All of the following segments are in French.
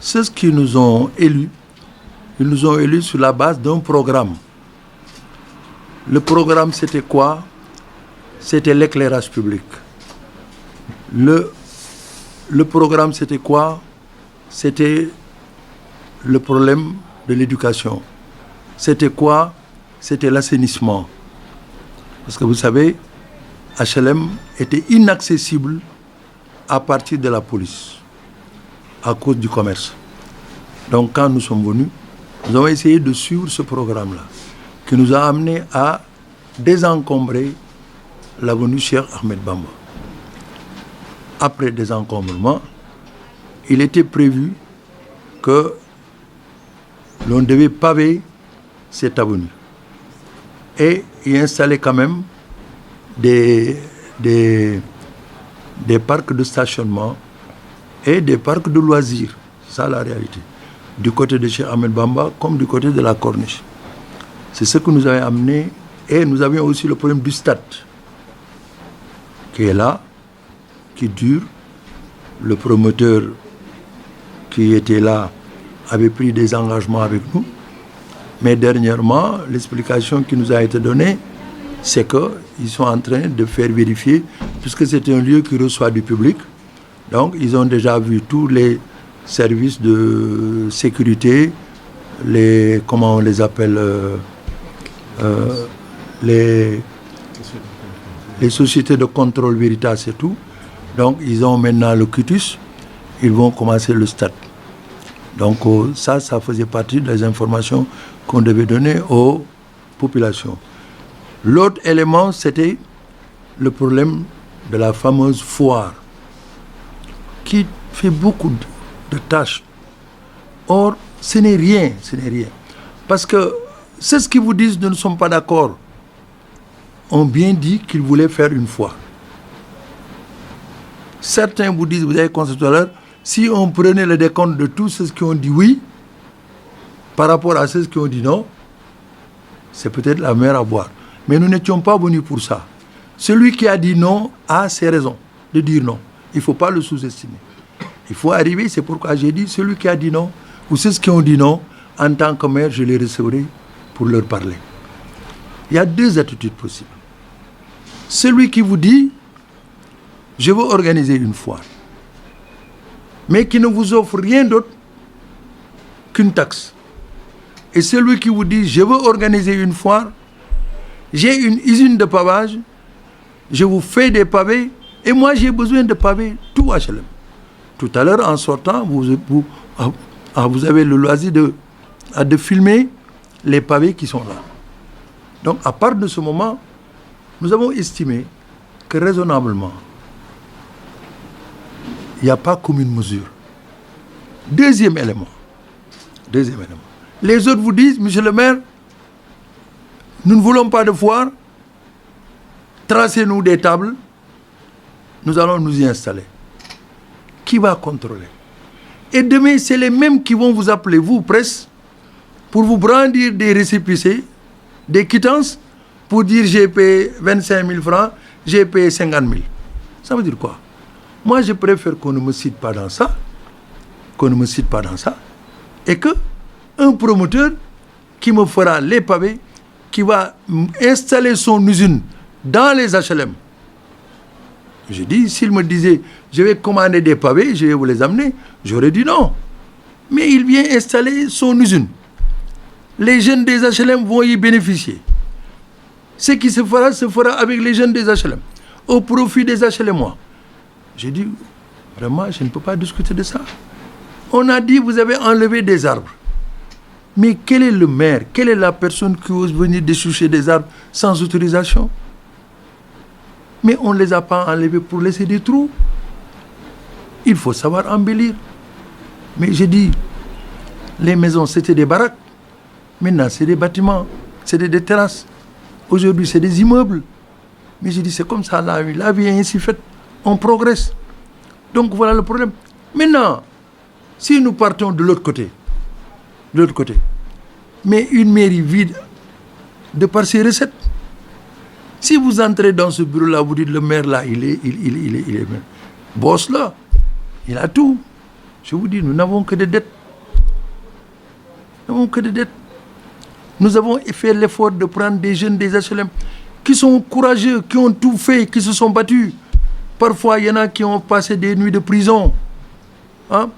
ceux qui nous ont élus, ils nous ont élus sur la base d'un programme. Le programme, c'était quoi? C'était l'éclairage public. Le programme, c'était quoi? C'était le problème de l'éducation. C'était quoi? C'était l'assainissement. Parce que vous savez, HLM était inaccessible à partir de la police, à cause du commerce. Donc quand nous sommes venus, nous avons essayé de suivre ce programme-là, qui nous a amené à désencombrer l'avenue Cheikh Ahmed Bamba. Après désencombrement, il était prévu que l'on devait paver cette avenue et y installer quand même des parcs de stationnement et des parcs de loisirs. C'est ça la réalité. Du côté de Cheikh Ahmed Bamba comme du côté de la Corniche. C'est ce que nous avait amené. Et nous avions aussi le problème du stade qui est là, qui dure. Le promoteur qui était là avait pris des engagements avec nous. Mais dernièrement, l'explication qui nous a été donnée, c'est qu'ils sont en train de faire vérifier, puisque c'est un lieu qui reçoit du public. Donc, ils ont déjà vu tous les services de sécurité, comment on les appelle, les sociétés de contrôle Veritas et tout. Donc, ils ont maintenant le quitus, ils vont commencer le stade. Donc, ça faisait partie des informations qu'on devait donner aux populations. L'autre élément, c'était le problème de la fameuse foire, qui fait beaucoup de tâches. Or, ce n'est rien. Parce que ceux qui vous disent ne sont pas d'accord ont bien dit qu'ils voulaient faire une foire. Certains vous disent, vous avez constaté tout à l'heure, si on prenait le décompte de tous ceux qui ont dit oui, par rapport à ceux qui ont dit non, c'est peut-être la mer à boire. Mais nous n'étions pas venus pour ça. Celui qui a dit non a ses raisons de dire non. Il ne faut pas le sous-estimer. Il faut arriver, c'est pourquoi j'ai dit, celui qui a dit non, ou ceux qui ont dit non, en tant que maire, je les recevrai pour leur parler. Il y a deux attitudes possibles. Celui qui vous dit, je veux organiser une foire, mais qui ne vous offre rien d'autre qu'une taxe. Et celui qui vous dit, je veux organiser une foire, j'ai une usine de pavage, je vous fais des pavés, et moi j'ai besoin de pavés tout HLM. Tout à l'heure, en sortant, vous avez le loisir de filmer les pavés qui sont là. Donc, à partir de ce moment, nous avons estimé que raisonnablement, il n'y a pas commune mesure. Deuxième élément. Les autres vous disent, monsieur le maire, nous ne voulons pas de foire, tracez-nous des tables, nous allons nous y installer. Qui va contrôler? Et demain, c'est les mêmes qui vont vous appeler, vous, presse, pour vous brandir des récépissés, des quittances, pour dire j'ai payé 25 000 francs, j'ai payé 50 000. Ça veut dire quoi? Moi, je préfère qu'on ne me cite pas dans ça, et que un promoteur qui me fera les pavés, qui va installer son usine dans les HLM. Je dis, s'il me disait, je vais commander des pavés, je vais vous les amener, j'aurais dit non. Mais il vient installer son usine. Les jeunes des HLM vont y bénéficier. Ce qui se fera avec les jeunes des HLM, au profit des HLMois. J'ai dit, vraiment, je ne peux pas discuter de ça. On a dit, vous avez enlevé des arbres. Mais quel est le maire, quelle est la personne qui ose venir déchoucher des arbres sans autorisation? Mais on ne les a pas enlevés pour laisser des trous. Il faut savoir embellir. Mais j'ai dit, les maisons, c'était des baraques. Maintenant, c'est des bâtiments, c'est des terrasses. Aujourd'hui, c'est des immeubles. Mais j'ai dit, c'est comme ça la vie. La vie est ainsi faite. On progresse. Donc voilà le problème. Maintenant, si nous partons de l'autre côté, mais une mairie vide de par ses recettes. Si vous entrez dans ce bureau-là, vous dites le maire là, il est boss là, il a tout. Je vous dis, nous n'avons que des dettes. Nous n'avons que des dettes. Nous avons fait l'effort de prendre des jeunes des HLM qui sont courageux, qui ont tout fait, qui se sont battus. Parfois, il y en a qui ont passé des nuits de prison. Hein?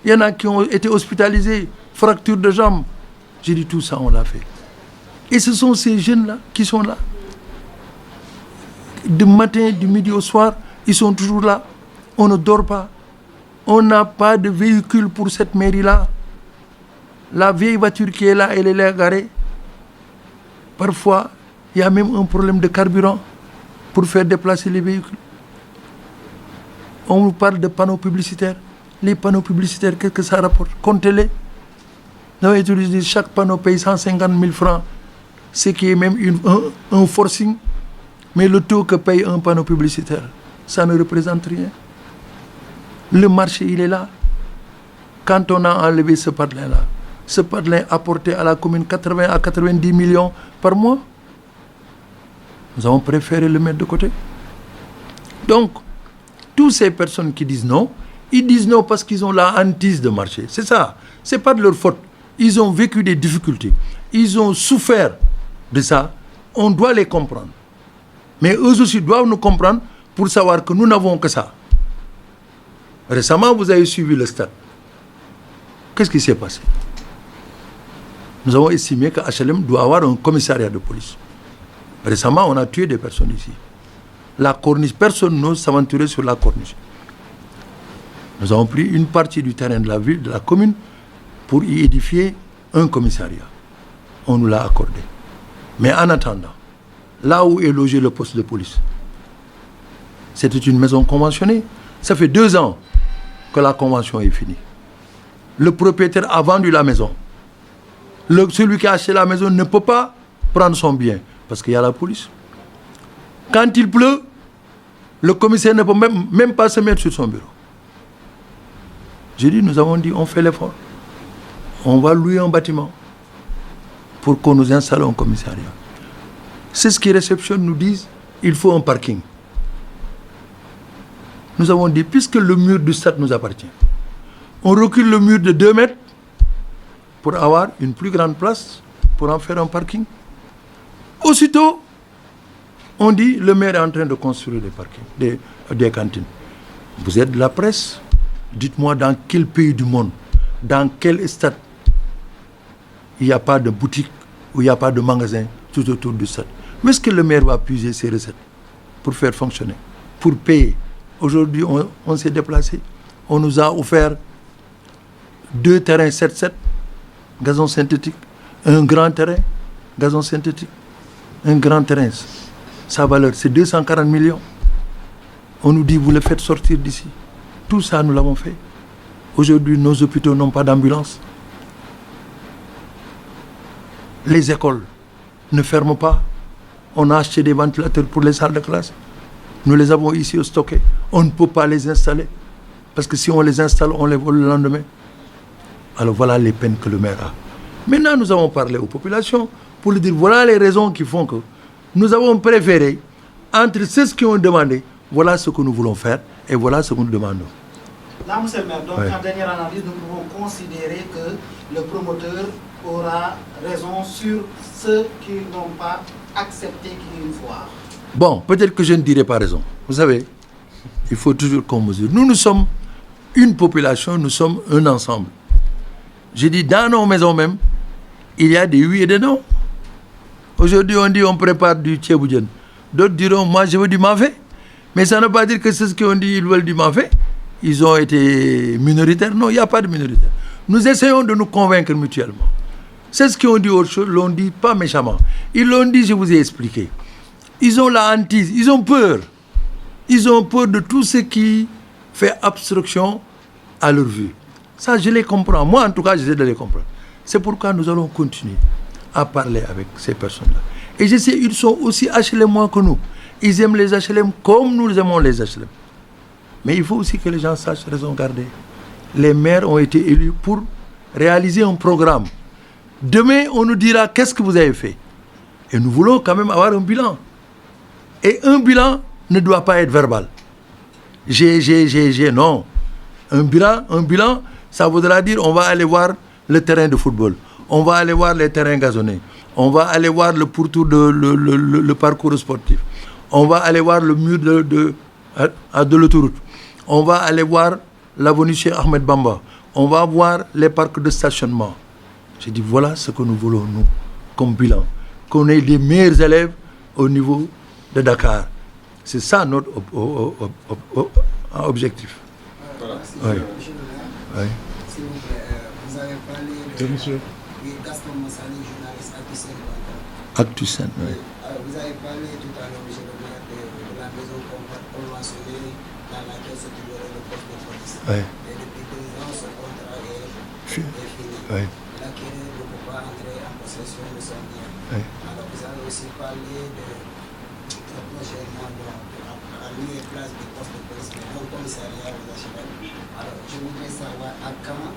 Il y en a qui ont été hospitalisés, fracture de jambes. J'ai dit tout ça, on l'a fait. Et ce sont ces jeunes-là qui sont là. Du matin, du midi au soir, ils sont toujours là. On ne dort pas. On n'a pas de véhicule pour cette mairie-là. La vieille voiture qui est là, elle est là garée. Parfois, il y a même un problème de carburant pour faire déplacer les véhicules. On nous parle de panneaux publicitaires. Les panneaux publicitaires, qu'est-ce que ça rapporte? Comptez-les. Nous avons utilisé chaque panneau paye 150 000 francs, ce qui est même un forcing. Mais le taux que paye un panneau publicitaire, ça ne représente rien. Le marché, il est là. Quand on a enlevé ce padelin-là, ce padelin apportait à la commune 80 à 90 millions par mois. Nous avons préféré le mettre de côté. Donc, toutes ces personnes qui disent non, ils disent non parce qu'ils ont la hantise de marcher. C'est ça. Ce n'est pas de leur faute. Ils ont vécu des difficultés. Ils ont souffert de ça. On doit les comprendre. Mais eux aussi doivent nous comprendre pour savoir que nous n'avons que ça. Récemment, vous avez suivi le stade. Qu'est-ce qui s'est passé? Nous avons estimé que HLM doit avoir un commissariat de police. Récemment, on a tué des personnes ici. La corniche, personne n'ose s'aventurer sur la corniche. Nous avons pris une partie du terrain de la ville, de la commune, pour y édifier un commissariat. On nous l'a accordé. Mais en attendant, là où est logé le poste de police, c'était une maison conventionnée. Ça fait 2 ans que la convention est finie. Le propriétaire a vendu la maison. Celui qui a acheté la maison ne peut pas prendre son bien parce qu'il y a la police. Quand il pleut, le commissaire ne peut même pas se mettre sur son bureau. J'ai dit, nous avons dit, on fait l'effort. On va louer un bâtiment pour qu'on nous installe un commissariat. C'est ce qui réceptionne, nous disent, il faut un parking. Nous avons dit, puisque le mur du stade nous appartient, on recule le mur de 2 mètres pour avoir une plus grande place, pour en faire un parking. Aussitôt, on dit, le maire est en train de construire des parkings, des cantines. Vous êtes de la presse, dites-moi dans quel pays du monde, dans quel stade, il n'y a pas de boutique, ou il n'y a pas de magasin tout autour du stade. Mais est-ce que le maire va puiser ses recettes pour faire fonctionner, pour payer? Aujourd'hui, on s'est déplacé. On nous a offert 2 terrains 7-7, gazon synthétique, un grand terrain, gazon synthétique, un grand terrain. Sa valeur, c'est 240 millions. On nous dit, vous le faites sortir d'ici. Tout ça, nous l'avons fait. Aujourd'hui, nos hôpitaux n'ont pas d'ambulance. Les écoles ne ferment pas. On a acheté des ventilateurs pour les salles de classe. Nous les avons ici stockés. On ne peut pas les installer. Parce que si on les installe, on les vole le lendemain. Alors voilà les peines que le maire a. Maintenant, nous avons parlé aux populations pour leur dire, voilà les raisons qui font que nous avons préféré, entre ceux qui ont demandé, voilà ce que nous voulons faire et voilà ce que nous demandons. Là, monsieur le maire, donc en dernière analyse, nous pouvons considérer que le promoteur aura raison sur ceux qui n'ont pas accepté qu'il y ait une foire. Bon, peut-être que je ne dirai pas raison. Vous savez, il faut toujours qu'on mesure. Nous sommes une population, nous sommes un ensemble. J'ai dit, dans nos maisons même, il y a des oui et des non. Aujourd'hui, on dit on prépare du tchéboudienne. D'autres diront, moi je veux du mafé. Mais ça ne veut pas dire que c'est ce qu'on dit, ils veulent du mafé. Ils ont été minoritaires. Non, il n'y a pas de minoritaire. Nous essayons de nous convaincre mutuellement. C'est ce qu'ils ont dit autre chose, l'ont dit pas méchamment. Ils l'ont dit, je vous ai expliqué. Ils ont la hantise, ils ont peur. Ils ont peur de tout ce qui fait obstruction à leur vue. Ça, je les comprends. Moi, en tout cas, j'essaie de les comprendre. C'est pourquoi nous allons continuer à parler avec ces personnes-là. Et je sais, ils sont aussi HLM que nous. Ils aiment les HLM comme nous aimons les HLM. Mais il faut aussi que les gens sachent raison garder. Les maires ont été élus pour réaliser un programme. Demain, on nous dira qu'est-ce que vous avez fait. Et nous voulons quand même avoir un bilan. Et un bilan ne doit pas être verbal. Non. Un bilan, ça voudra dire on va aller voir le terrain de football, on va aller voir les terrains gazonnés, on va aller voir le pourtour le parcours sportif, on va aller voir le mur de l'autoroute, on va aller voir l'avenue Cheikh Ahmed Bamba, on va voir les parcs de stationnement. J'ai dit voilà ce que nous voulons nous comme bilan, qu'on ait les meilleurs élèves au niveau de Dakar. C'est ça notre objectif. Voilà. Oui. Oui. S'il vous plaît, vous avez parlé de Gaston Massali, journaliste Actusen, oui. Vous avez parlé tout à l'heure, monsieur le maire, de la maison conventionnelle dans laquelle se trouverait le poste de police. Oui. Et depuis 2 ans, ce contrat est fini. Oui. L'acquéreur ne peut pas entrer en possession de son bien. Oui. Alors, vous avez aussi parlé de prochainement à lieu et place du poste de police, mais non commissariat aux HLM. Alors, je voudrais savoir à quand,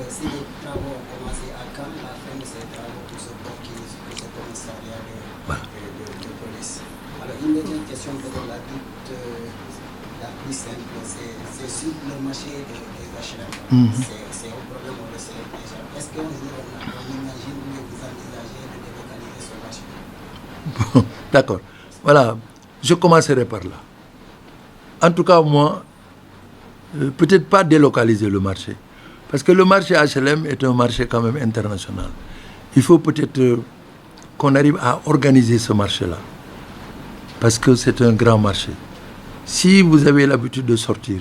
si les travaux ont commencé, à quand la fin de ces travaux pour ce commissariat de police. Alors, une dernière question, peut-être la plus simple, c'est sur le marché des HLM. C'est un problème, on le sait déjà. Est-ce qu'un jour on imagine ou vous envisagez de délocaliser ce marché? Bon, d'accord. Voilà, je commencerai par là. En tout cas, moi, peut-être pas délocaliser le marché. Parce que le marché HLM est un marché quand même international. Il faut peut-être qu'on arrive à organiser ce marché-là. Parce que c'est un grand marché. Si vous avez l'habitude de sortir,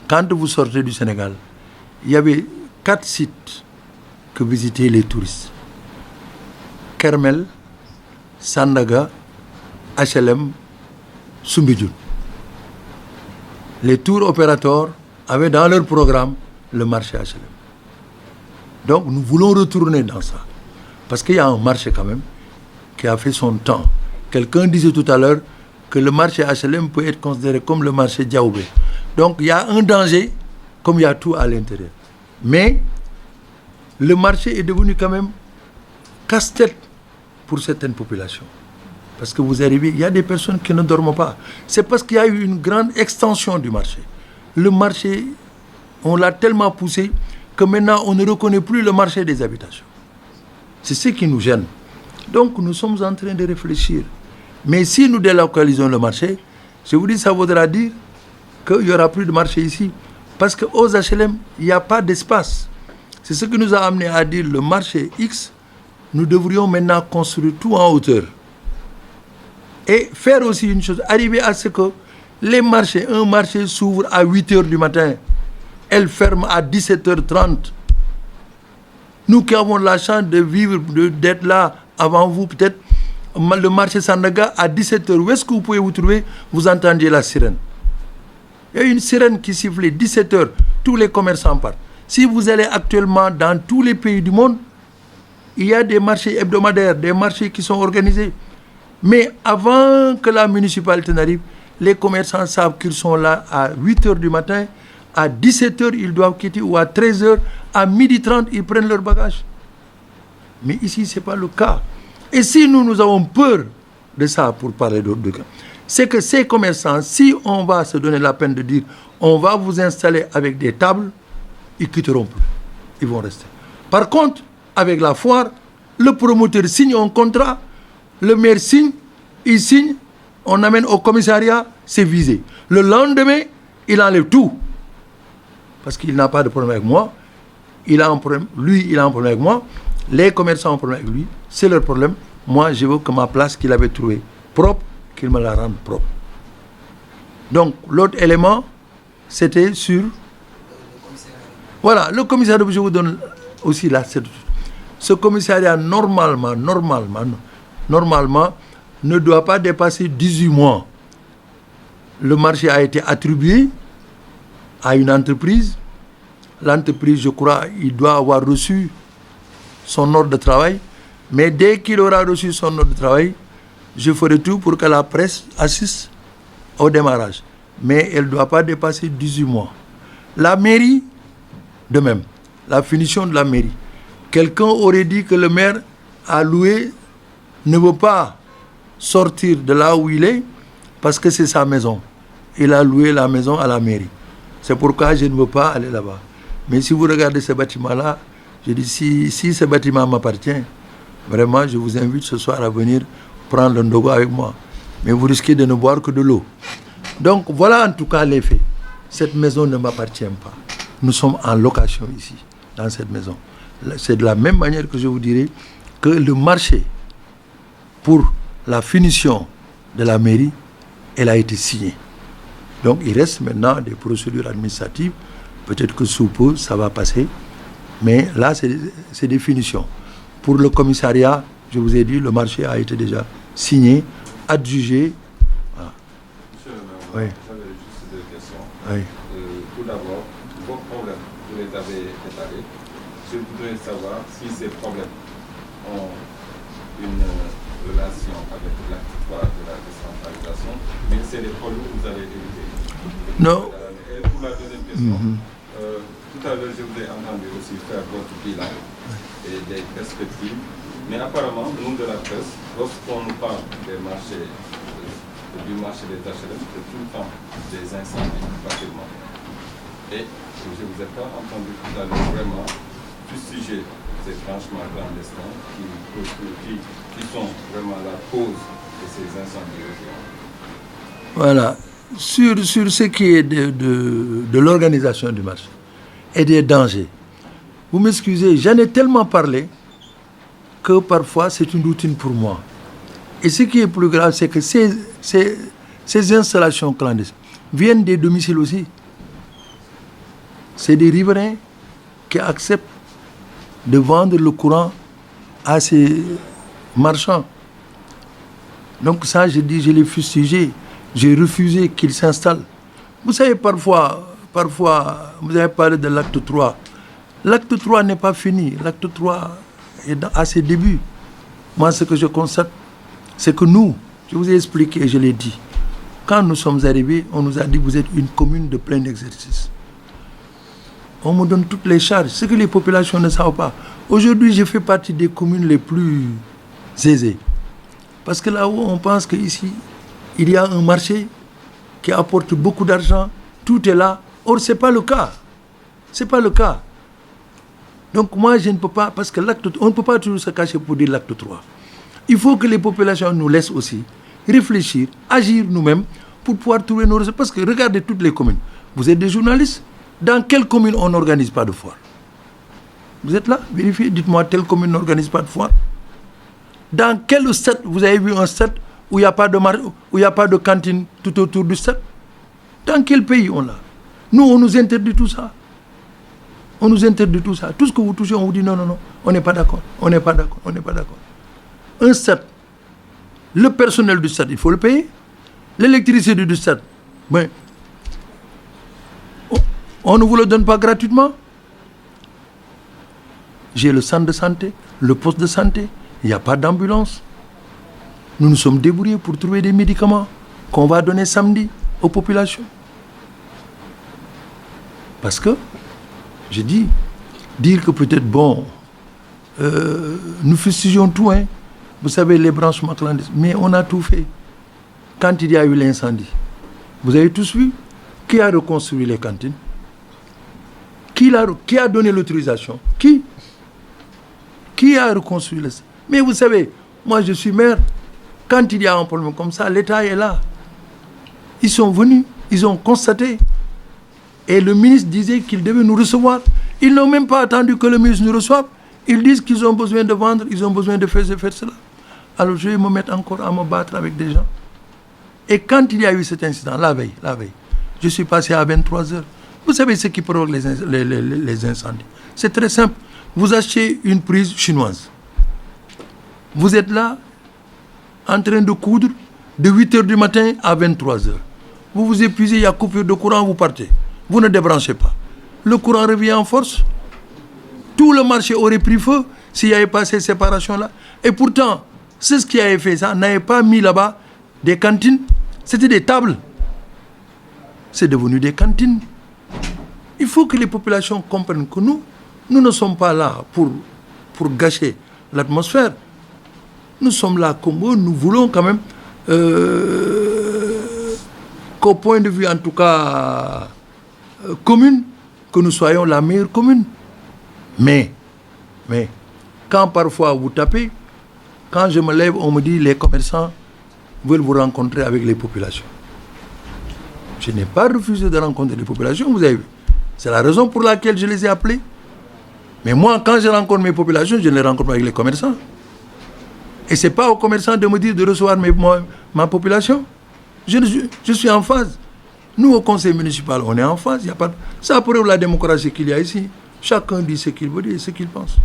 quand vous sortez du Sénégal, il y avait 4 sites que visitaient les touristes. Kermel, Sandaga, HLM, Soumbédioune. Les tours opérateurs avaient dans leur programme le marché HLM. Donc nous voulons retourner dans ça. Parce qu'il y a un marché quand même qui a fait son temps. Quelqu'un disait tout à l'heure que le marché HLM peut être considéré comme le marché Diaoubé. Donc il y a un danger comme il y a tout à l'intérieur. Mais le marché est devenu quand même casse-tête pour certaines populations. Parce que vous arrivez, il y a des personnes qui ne dorment pas. C'est parce qu'il y a eu une grande extension du marché. Le marché, on l'a tellement poussé que maintenant on ne reconnaît plus le marché des habitations. C'est ce qui nous gêne. Donc nous sommes en train de réfléchir. Mais si nous délocalisons le marché, je vous dis, ça voudra dire qu'il n'y aura plus de marché ici. Parce qu'aux HLM, il n'y a pas d'espace. C'est ce qui nous a amené à dire le marché X, nous devrions maintenant construire tout en hauteur. Et faire aussi une chose, arriver à ce que les marchés, un marché s'ouvre à 8h du matin, elle ferme à 17h30. Nous qui avons la chance de vivre, d'être là avant vous, peut-être, le marché Sandaga à 17h, où est-ce que vous pouvez vous trouver? Vous entendiez la sirène. Il y a une sirène qui sifflait 17h, tous les commerçants partent. Si vous allez actuellement dans tous les pays du monde, il y a des marchés hebdomadaires, des marchés qui sont organisés. Mais avant que la municipalité n'arrive, les commerçants savent qu'ils sont là à 8h du matin, à 17h ils doivent quitter, ou à 13h, à 12h30 ils prennent leur bagage. Mais ici ce n'est pas le cas. Et si nous avons peur de ça, pour parler d'autres cas, c'est que ces commerçants, si on va se donner la peine de dire on va vous installer avec des tables, ils ne quitteront plus. Ils vont rester. Par contre, avec la foire, le promoteur signe un contrat, le maire signe, il signe, on amène au commissariat, c'est visé. Le lendemain, il enlève tout. Parce qu'il n'a pas de problème avec moi. Il a un problème, lui, il a un problème avec moi. Les commerçants ont un problème avec lui. C'est leur problème. Moi, je veux que ma place qu'il avait trouvée propre, qu'il me la rende propre. Donc, l'autre élément, c'était sur... Voilà, le commissariat, je vous donne aussi la certitude. Ce commissariat, normalement, ne doit pas dépasser 18 mois. Le marché a été attribué à une entreprise. L'entreprise, je crois, il doit avoir reçu son ordre de travail. Mais dès qu'il aura reçu son ordre de travail, je ferai tout pour que la presse assiste au démarrage. Mais elle ne doit pas dépasser 18 mois. La mairie, de même, la finition de la mairie. Quelqu'un aurait dit que le maire a loué, ne veut pas sortir de là où il est parce que c'est sa maison. Il a loué la maison à la mairie. C'est pourquoi je ne veux pas aller là-bas. Mais si vous regardez ce bâtiment-là, je dis, si ce bâtiment m'appartient, vraiment, je vous invite ce soir à venir prendre le ndogo avec moi. Mais vous risquez de ne boire que de l'eau. Donc, voilà en tout cas les faits. Cette maison ne m'appartient pas. Nous sommes en location ici, dans cette maison. C'est de la même manière que je vous dirais que le marché pour la finition de la mairie, elle a été signée. Donc, il reste maintenant des procédures administratives. Peut-être que sous peu, ça va passer. Mais là, c'est des finitions. Pour le commissariat, je vous ai dit, le marché a été déjà signé, adjugé. Voilà. Monsieur le maire, Oui. j'avais juste deux questions. Oui. Tout d'abord, vos problèmes, vous les avez étalés. Je voudrais savoir si ces problèmes ont une relation avec l'acte 3 de la décentralisation, mais c'est des problèmes que vous avez évités. Non. Et pour la deuxième question, tout à l'heure, je vous ai entendu aussi faire votre bilan et des perspectives, mais apparemment, nous de la presse, lorsqu'on nous parle des marchés, du marché des HLM, c'est tout le temps des incendies, pratiquement. Et je ne vous ai pas entendu tout à l'heure vraiment fustiger ces franchement clandestins qui sont vraiment la cause de ces incendies. Voilà. Sur ce qui est de l'organisation du marché et des dangers, vous m'excusez, j'en ai tellement parlé que parfois c'est une routine pour moi. Et ce qui est plus grave, c'est que ces installations clandestines viennent des domiciles aussi. C'est des riverains qui acceptent de vendre le courant à ces marchands. Donc ça, je dis, je l'ai fustigé. J'ai refusé qu'ils s'installent. Vous savez, parfois, vous avez parlé de l'acte 3. L'acte 3 n'est pas fini. L'acte 3 est à ses débuts. Moi, ce que je constate, c'est que nous, je vous ai expliqué et je l'ai dit, quand nous sommes arrivés, on nous a dit, vous êtes une commune de plein exercice. On me donne toutes les charges, ce que les populations ne savent pas. Aujourd'hui, je fais partie des communes les plus aisées. Parce que là-haut, on pense qu'ici, il y a un marché qui apporte beaucoup d'argent, tout est là. Or, ce n'est pas le cas. Ce n'est pas le cas. Donc moi, je ne peux pas, parce que on ne peut pas toujours se cacher pour dire l'acte 3. Il faut que les populations nous laissent aussi réfléchir, agir nous-mêmes pour pouvoir trouver nos ressources. Parce que regardez toutes les communes. Vous êtes des journalistes. Dans quelle commune on n'organise pas de foire? Vous êtes là? Vérifiez, dites-moi, telle commune n'organise pas de foire. Dans quel stade, vous avez vu un stade où il n'y a pas de cantine tout autour du stade? Dans quel pays on l'a? Nous, on nous interdit tout ça. On nous interdit tout ça. Tout ce que vous touchez, on vous dit non, non, non, on n'est pas d'accord, on n'est pas d'accord, on n'est pas d'accord. Un stade, le personnel du stade, il faut le payer. L'électricité du stade, mais on ne vous le donne pas gratuitement. J'ai le centre de santé, le poste de santé, il n'y a pas d'ambulance. Nous nous sommes débrouillés pour trouver des médicaments qu'on va donner samedi aux populations. Parce que, je dis, dire que peut-être, bon, nous fustigeons tout, hein. Vous savez, les branchements clandestins, mais on a tout fait. Quand il y a eu l'incendie, vous avez tous vu, qui a reconstruit les cantines? Qui a donné l'autorisation? Qui a reconstruit les... Mais vous savez, moi je suis maire, quand il y a un problème comme ça, l'État est là. Ils sont venus, ils ont constaté. Et le ministre disait qu'il devait nous recevoir. Ils n'ont même pas attendu que le ministre nous reçoive. Ils disent qu'ils ont besoin de vendre, ils ont besoin de faire cela. Alors je vais me mettre encore à me battre avec des gens. Et quand il y a eu cet incident, la veille, je suis passé à 23 heures. Vous savez ce qui provoque les incendies? C'est très simple. Vous achetez une prise chinoise. Vous êtes là, en train de coudre, de 8 heures du matin à 23 heures. Vous vous épuisez, il y a coupure de courant, vous partez. Vous ne débranchez pas. Le courant revient en force. Tout le marché aurait pris feu s'il n'y avait pas ces séparations-là. Et pourtant, c'est ce qui avait fait ça, n'avait pas mis là-bas des cantines. C'était des tables. C'est devenu des cantines. Il faut que les populations comprennent que nous ne sommes pas là pour gâcher l'atmosphère. Nous sommes là comme eux, nous voulons quand même qu'au point de vue, en tout cas, commune, que nous soyons la meilleure commune. Mais, quand parfois vous tapez, quand je me lève, on me dit les commerçants veulent vous rencontrer avec les populations. Je n'ai pas refusé de rencontrer les populations, vous avez vu. C'est la raison pour laquelle je les ai appelés. Mais moi, quand je rencontre mes populations, je ne les rencontre pas avec les commerçants. Et ce n'est pas aux commerçants de me dire de recevoir ma population. Je suis en phase. Nous, au conseil municipal, on est en phase. Il y a pas... Ça prouve la démocratie qu'il y a ici. Chacun dit ce qu'il veut dire et ce qu'il pense.